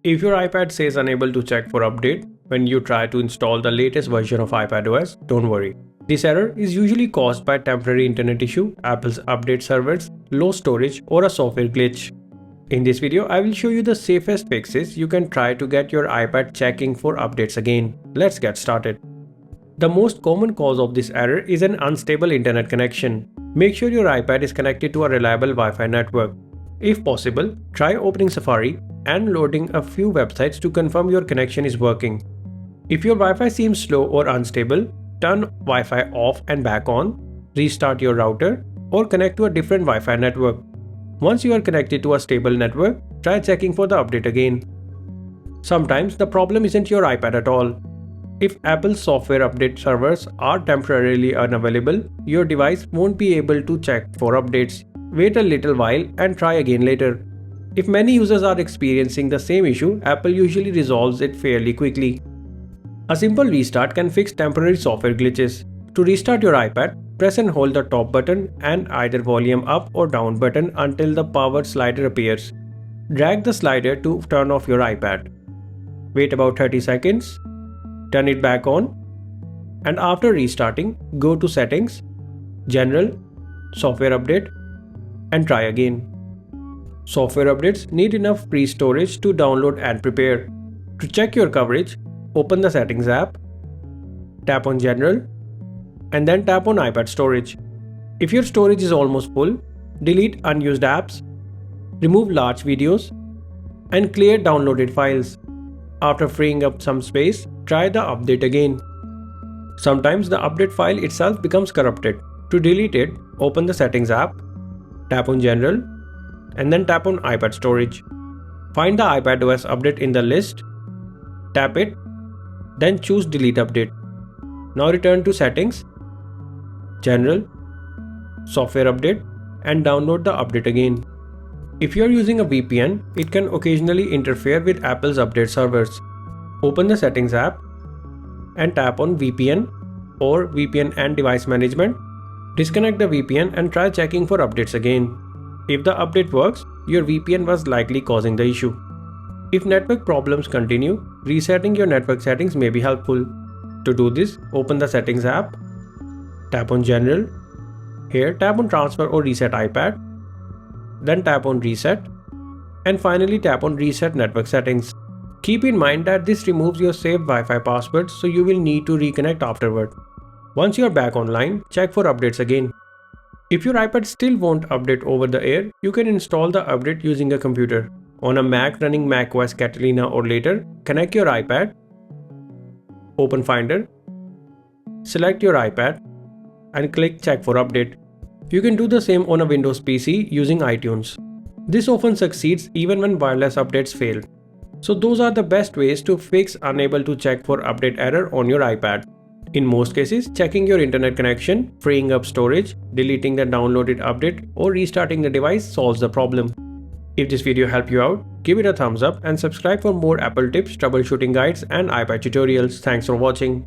If your iPad says unable to check for update when you try to install the latest version of iPadOS, don't worry. This error is usually caused by temporary internet issue, Apple's update servers, low storage, or a software glitch. In this video, I will show you the safest fixes you can try to get your iPad checking for updates again. Let's get started. The most common cause of this error is an unstable internet connection. Make sure your iPad is connected to a reliable Wi-Fi network. If possible, try opening Safari and loading a few websites to confirm your connection is working. If your Wi-Fi seems slow or unstable, turn Wi-Fi off and back on, restart your router, or connect to a different Wi-Fi network. Once you are connected to a stable network, try checking for the update again. Sometimes the problem isn't your iPad at all. If Apple's software update servers are temporarily unavailable, your device won't be able to check for updates. Wait a little while and try again later. If many users are experiencing the same issue, Apple usually resolves it fairly quickly. A simple restart can fix temporary software glitches. To restart your iPad, press and hold the top button and either volume up or down button until the power slider appears. Drag the slider to turn off your iPad. Wait about 30 seconds. Turn it back on. And after restarting, go to Settings, General, Software Update, and try again. Software updates need enough pre-storage to download and prepare. To check your coverage, open the Settings app, tap on General, and then tap on iPad Storage. If your storage is almost full, delete unused apps, remove large videos, and clear downloaded files. After freeing up some space, try the update again. Sometimes the update file itself becomes corrupted. To delete it, open the Settings app, tap on General, and then tap on iPad Storage. Find the iPadOS update in the list, tap it, then choose Delete Update. Now return to Settings, General, Software Update, and download the update again. If you are using a VPN, it can occasionally interfere with Apple's update servers. Open the Settings app and tap on VPN or VPN and Device Management. Disconnect the VPN and try checking for updates again. If the update works, your VPN was likely causing the issue. If network problems continue, resetting your network settings may be helpful. To do this, open the Settings app, tap on General. Here, tap on Transfer or Reset iPad, then tap on Reset, and finally tap on Reset Network Settings. Keep in mind that this removes your saved Wi-Fi password, so you will need to reconnect afterward. Once you are back online, check for updates again. If your iPad still won't update over the air, you can install the update using a computer. On a Mac running macOS Catalina or later, connect your iPad, open Finder, select your iPad, and click Check for Update. You can do the same on a Windows PC using iTunes. This often succeeds even when wireless updates fail. So those are the best ways to fix unable to check for update error on your iPad. In most cases, checking your internet connection, freeing up storage, deleting the downloaded update, or restarting the device solves the problem. If this video helped you out, give it a thumbs up and subscribe for more Apple tips, troubleshooting guides, and iPad tutorials. Thanks for watching.